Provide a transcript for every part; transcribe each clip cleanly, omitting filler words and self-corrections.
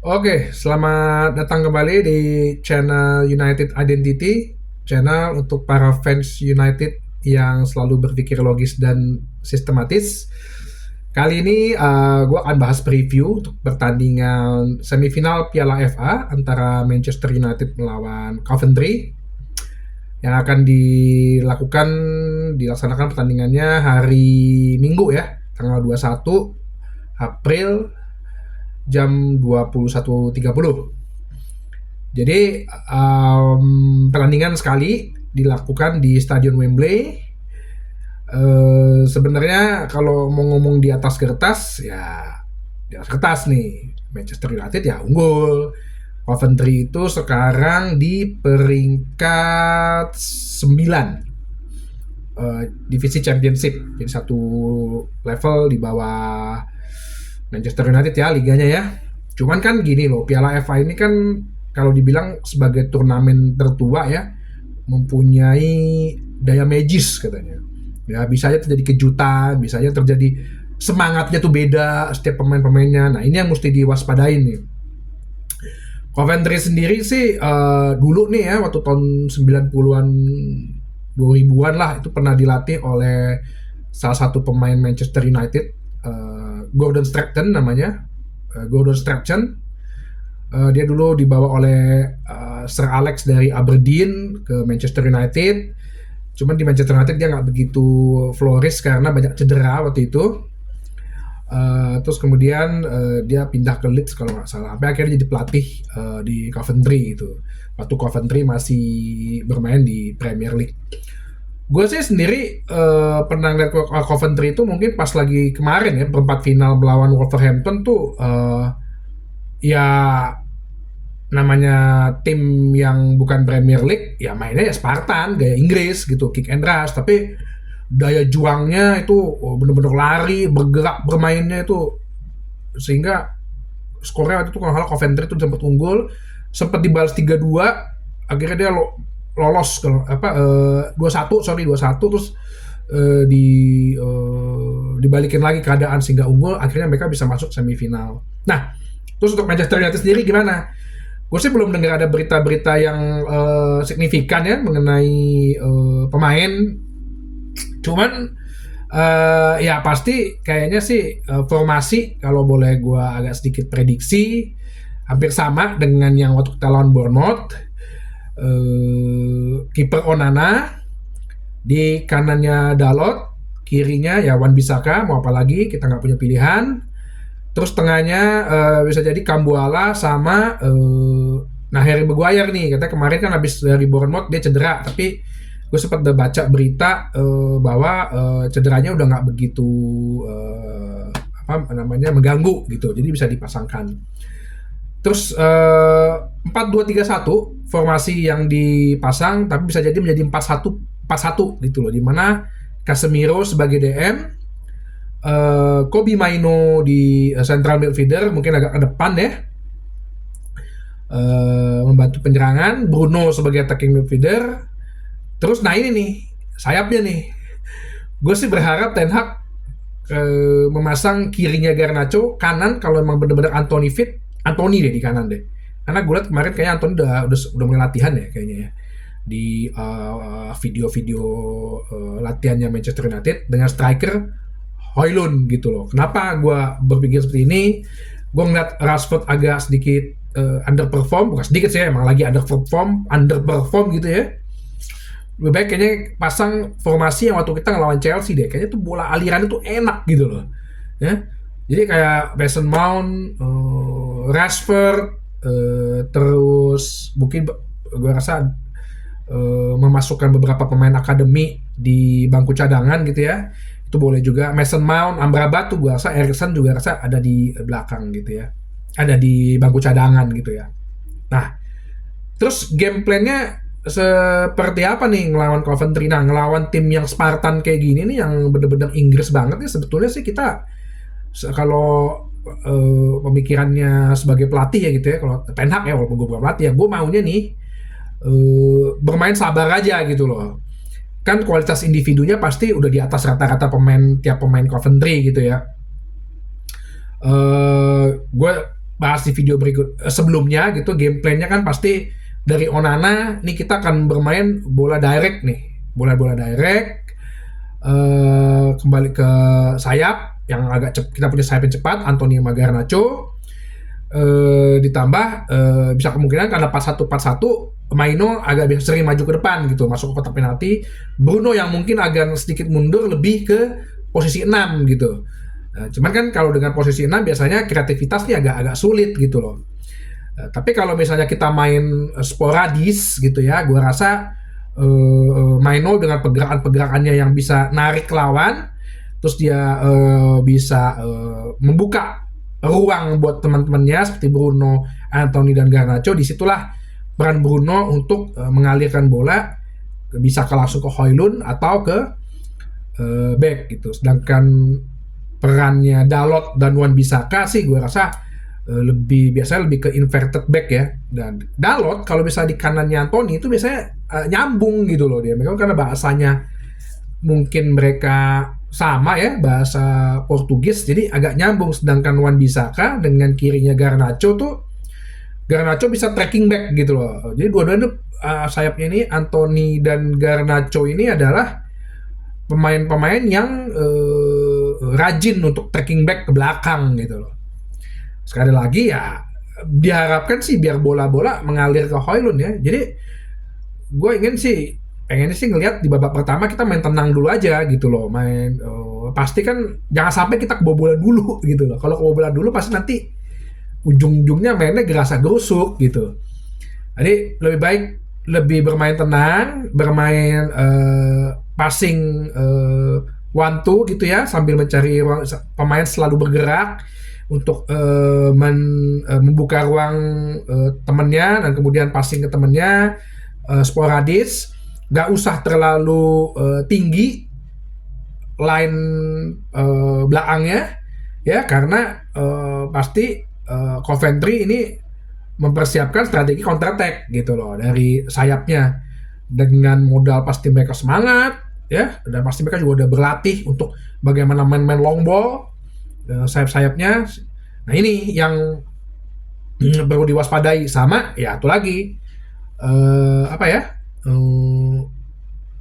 Oke, selamat datang kembali di channel United Identity, channel untuk para fans United yang selalu berpikir logis dan sistematis. Kali ini gue akan bahas preview untuk pertandingan semifinal Piala FA antara Manchester United melawan Coventry yang akan dilaksanakan pertandingannya hari Minggu ya, tanggal 21 April jam 21.30. Jadi pertandingan sekali dilakukan di Stadion Wembley. Sebenarnya kalau mau ngomong di atas kertas ya di atas kertas nih Manchester United ya unggul. Coventry itu sekarang di peringkat 9 divisi Championship, jadi satu level di bawah Manchester United ya liganya ya. Cuman kan gini loh, Piala FA ini kan kalau dibilang sebagai turnamen tertua ya, mempunyai daya magis katanya. Ya bisa aja terjadi kejutan, bisa aja terjadi semangatnya tuh beda setiap pemain-pemainnya. Nah ini yang mesti diwaspadain nih. Coventry sendiri sih dulu nih ya waktu tahun 90-an 2000-an lah itu pernah dilatih oleh salah satu pemain Manchester United, Gordon Strachan namanya. Gordon Strachan dia dulu dibawa oleh Sir Alex dari Aberdeen ke Manchester United. Cuman di Manchester United dia nggak begitu flourish karena banyak cedera waktu itu. Terus kemudian dia pindah ke Leeds kalau nggak salah. Sampai akhirnya jadi pelatih di Coventry gitu. Waktu Coventry masih bermain di Premier League. Gue sih sendiri pernah lihat Coventry itu mungkin pas lagi kemarin ya perempat final melawan Wolverhampton tuh ya namanya tim yang bukan Premier League ya mainnya ya Spartan gaya Inggris gitu, kick and rush, tapi daya juangnya itu bener-bener lari bergerak bermainnya itu sehingga skornya waktu itu kalau salah Coventry itu sempat unggul, sempat dibalas 3-2, akhirnya dia lolos kalau apa 2-1 2-1 terus dibalikin lagi keadaan sehingga unggul, akhirnya mereka bisa masuk semifinal. Nah, terus untuk Manchester United sendiri gimana? Gue sih belum dengar ada berita-berita yang signifikan ya mengenai pemain. Cuman ya pasti kayaknya sih formasi kalau boleh gue agak sedikit prediksi hampir sama dengan yang waktu kita lawan Bournemouth. Kiper Onana, di kanannya Dalot, kirinya ya Wan Bissaka, mau apa lagi kita nggak punya pilihan. Terus tengahnya bisa jadi Kambuala sama nah Harry Maguire nih, katanya kemarin kan habis dari Bournemouth dia cedera, tapi gue sempat baca berita bahwa cederanya udah nggak begitu apa namanya mengganggu gitu, jadi bisa dipasangkan. Terus 4-2-3-1 formasi yang dipasang, tapi bisa jadi menjadi 4-1-4-1 gitu loh, dimana Casemiro sebagai DM, Kobbie Mainoo di central midfielder mungkin agak ke depan ya, membantu penyerangan, Bruno sebagai attacking midfielder. Terus nah ini nih sayapnya nih, gue sih berharap Ten Hag memasang kirinya Garnacho, kanan kalau emang bener-bener Anthony fit, Anthony deh di kanan deh. Karena gue liat kemarin kayaknya Anthony udah mulai latihan ya kayaknya ya di video-video latihannya Manchester United dengan striker Højlund gitu loh. Kenapa gue berpikir seperti ini? Gue ngeliat Rashford agak sedikit underperform, bukan sedikit sih, emang lagi underperform gitu ya. Lebih baik kayaknya pasang formasi yang waktu kita ngelawan Chelsea deh, kayaknya tuh bola alirannya tuh enak gitu loh ya. Jadi kayak Mason Mount, Rashford, terus mungkin gue rasa memasukkan beberapa pemain akademi di bangku cadangan gitu ya, itu boleh juga. Mason Mount, Amrabat tuh gue rasa, Eriksen juga rasa ada di belakang gitu ya, ada di bangku cadangan gitu ya. Nah, terus game plan-nya seperti apa nih ngelawan Coventry? Nah, ngelawan tim yang Spartan kayak gini nih, yang bener-bener Inggris banget nih, sebetulnya sih kita kalau pemikirannya sebagai pelatih ya gitu ya, kalau Ten Hag ya, walaupun gue bukan pelatih ya, gue maunya nih bermain sabar aja gitu loh. Kan kualitas individunya pasti udah di atas rata-rata tiap pemain Coventry gitu ya. Gue bahas di video berikut sebelumnya gitu, gameplaynya kan pasti dari Onana nih kita akan bermain bola direct nih, bola-bola direct, kembali ke sayap yang agak kita punya sayap yang cepat, Anthony sama Garnacho, ditambah bisa kemungkinan karena 4-1 Maino agak bisa sering maju ke depan gitu, masuk ke kotak penalti. Bruno yang mungkin agak sedikit mundur lebih ke posisi 6 gitu. Cuman kan kalau dengan posisi 6 biasanya kreativitasnya agak sulit gitu loh. Tapi kalau misalnya kita main sporadis gitu ya, gua rasa Maino dengan pergerakan-pergerakannya yang bisa narik lawan, terus dia bisa membuka ruang buat teman-temannya seperti Bruno, Anthony dan Garnacho. Disitulah peran Bruno untuk mengalirkan bola bisa langsung ke Højlund atau ke back gitu. Sedangkan perannya Dalot dan Wan-Bissaka sih gue rasa biasanya lebih ke inverted back ya. Dan Dalot kalau bisa di kanannya Anthony itu biasanya nyambung gitu loh dia. Mereka karena bahasanya mungkin mereka sama ya, bahasa Portugis, jadi agak nyambung. Sedangkan Wan-Bissaka dengan kirinya Garnacho bisa tracking back gitu loh. Jadi dua-duanya sayapnya ini, Anthony dan Garnacho ini adalah pemain-pemain yang rajin untuk tracking back ke belakang gitu loh. Sekali lagi ya diharapkan sih biar bola-bola mengalir ke Højlund ya. Jadi gue pengennya sih ngelihat di babak pertama kita main tenang dulu aja gitu loh. Pasti kan jangan sampai kita kebobolan dulu gitu loh. Kalau kebobolan dulu pasti nanti ujung-ujungnya mainnya gerasa gerusuk gitu. Jadi lebih bermain tenang, bermain passing one two gitu ya, sambil mencari ruang, pemain selalu bergerak untuk membuka ruang temennya dan kemudian passing ke temennya sporadis, nggak usah terlalu tinggi line belakangnya ya, karena pasti Coventry ini mempersiapkan strategi counter attack gitu loh dari sayapnya. Dengan modal pasti mereka semangat ya, dan pasti mereka juga udah berlatih untuk bagaimana main long ball sayap-sayapnya. Nah ini yang perlu diwaspadai. Sama ya itu lagi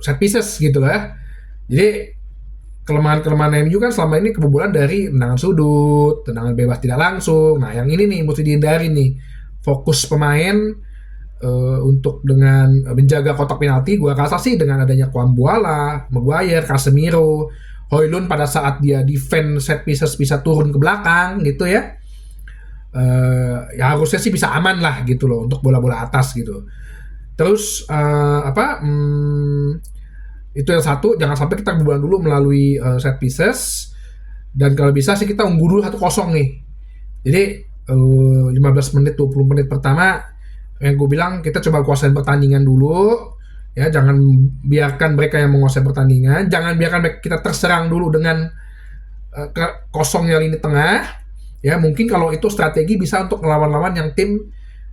set pieces gitu lah ya. Jadi kelemahan MU kan selama ini kebobolan dari tendangan sudut, tendangan bebas tidak langsung. Nah yang ini nih mesti dihindari nih. Fokus pemain untuk dengan menjaga kotak penalti. Gua rasa sih dengan adanya Kwambuala, Maguire, Casemiro, Højlund pada saat dia defend set pieces bisa turun ke belakang gitu ya. Ya harusnya sih bisa aman lah gitu loh untuk bola-bola atas gitu. Terus itu yang satu, jangan sampai kita kebobolan dulu melalui set pieces. Dan kalau bisa sih kita unggul dulu 1-0 nih. Jadi 15 menit 20 menit pertama yang gue bilang kita coba kuasain pertandingan dulu ya, jangan biarkan mereka yang menguasai pertandingan, jangan biarkan kita terserang dulu dengan kosongnya lini tengah ya. Mungkin kalau itu strategi bisa untuk lawan-lawan yang tim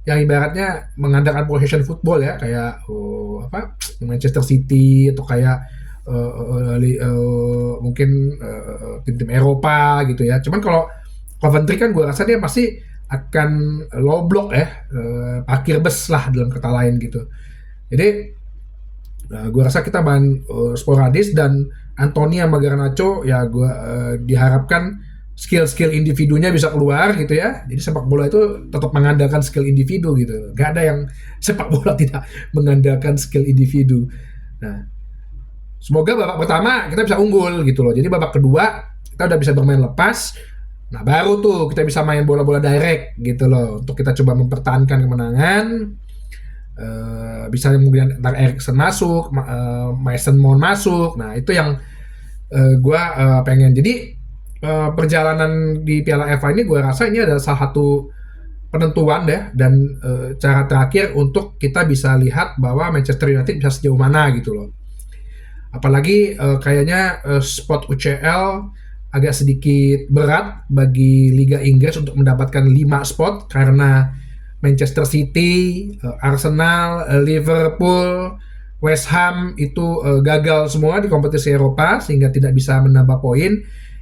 yang ibaratnya mengandalkan possession football ya, kayak Manchester City atau kayak mungkin tim-tim Eropa gitu ya. Cuman kalau Coventry kan gue rasa dia pasti akan low block ya, parkir bus lah dalam kata lain gitu. Jadi gue rasa kita main sporadis, dan Anthony sama Garnacho ya gue diharapkan skill individunya bisa keluar gitu ya. Jadi sepak bola itu tetap mengandalkan skill individu gitu. Gak ada yang sepak bola tidak mengandalkan skill individu. Nah, semoga babak pertama kita bisa unggul gitu loh. Jadi babak kedua kita udah bisa bermain lepas. Nah, baru tuh kita bisa main bola-bola direct gitu loh. Untuk kita coba mempertahankan kemenangan. Bisa kemudian ntar Eriksen masuk, Mason Mount masuk. Nah, itu yang gue pengen. Jadi perjalanan di Piala FA ini gue rasa ini adalah salah satu penentuan ya, dan cara terakhir untuk kita bisa lihat bahwa Manchester United bisa sejauh mana gitu loh. Apalagi kayaknya spot UCL agak sedikit berat bagi Liga Inggris untuk mendapatkan 5 spot, karena Manchester City, Arsenal, Liverpool, West Ham itu gagal semua di kompetisi Eropa sehingga tidak bisa menambah poin.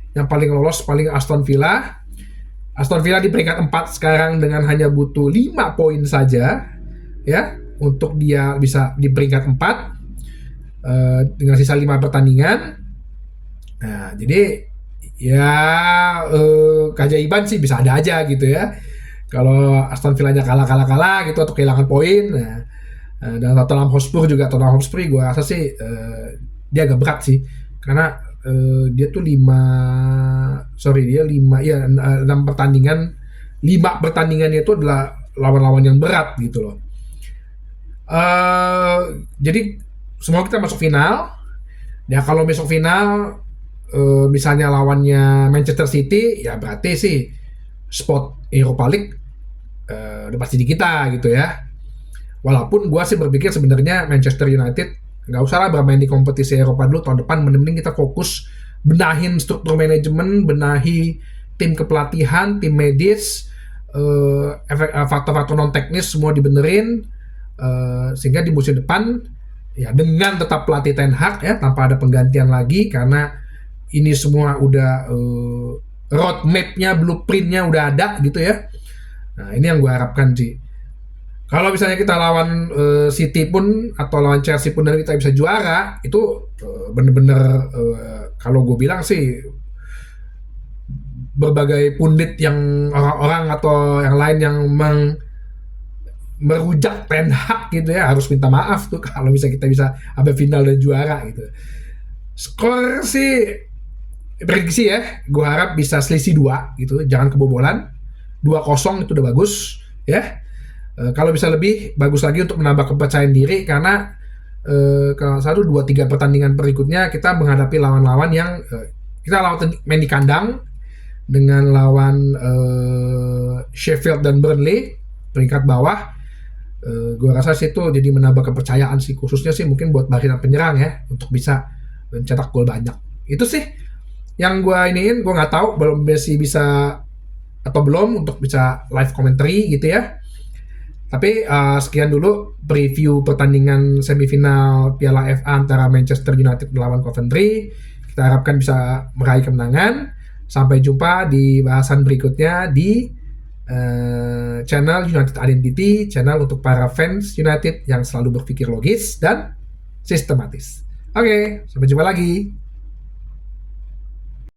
Yang paling lolos paling Aston Villa. Aston Villa di peringkat 4 sekarang dengan hanya butuh 5 poin saja ya untuk dia bisa di peringkat 4 dengan sisa 5 pertandingan. Nah, jadi ya keajaiban sih bisa ada aja gitu ya. Kalau Aston Villa-nya kalah gitu atau kehilangan poin. Nah, dan Tottenham Hotspur gue rasa sih dia agak berat sih karena dia tuh 6 pertandingan, 5 pertandingannya itu adalah lawan-lawan yang berat gitu loh. Jadi semua kita masuk final. Ya kalau masuk final misalnya lawannya Manchester City, ya berarti sih spot Europa League udah pasti di kita gitu ya. Walaupun gue sih berpikir sebenarnya Manchester United nggak usah lah bermain di kompetisi Eropa dulu, tahun depan mending kita fokus benahin struktur manajemen, benahi tim kepelatihan, tim medis, faktor-faktor non teknis semua dibenerin, sehingga di musim depan ya dengan tetap pelatih Ten Hag ya tanpa ada penggantian lagi karena ini semua udah roadmap-nya, blueprint-nya udah ada gitu ya. Nah ini yang gue harapkan sih. Kalau misalnya kita lawan City pun atau lawan Chelsea pun dan kita bisa juara, itu bener-bener kalau gue bilang sih berbagai pundit yang orang-orang atau yang lain yang merujak Ten Hag gitu ya harus minta maaf tuh kalau bisa kita bisa sampai final dan juara gitu. Skor sih prediksi ya, gue harap bisa selisih 2 gitu, jangan kebobolan. 2-0 itu udah bagus ya. Kalau bisa lebih bagus lagi untuk menambah kepercayaan diri karena kalau 1, 2, 3 pertandingan berikutnya kita menghadapi lawan-lawan yang kita main di kandang dengan lawan Sheffield dan Burnley peringkat bawah. Gue rasa sih itu jadi menambah kepercayaan sih, khususnya sih mungkin buat barisan penyerang ya untuk bisa mencetak gol banyak. Itu sih yang gue iniin. Gue nggak tahu belum Messi bisa atau belum untuk bisa live commentary gitu ya. Tapi sekian dulu preview pertandingan semifinal Piala FA antara Manchester United melawan Coventry. Kita harapkan bisa meraih kemenangan. Sampai jumpa di bahasan berikutnya di channel United Identity, channel untuk para fans United yang selalu berpikir logis dan sistematis. Oke, sampai jumpa lagi.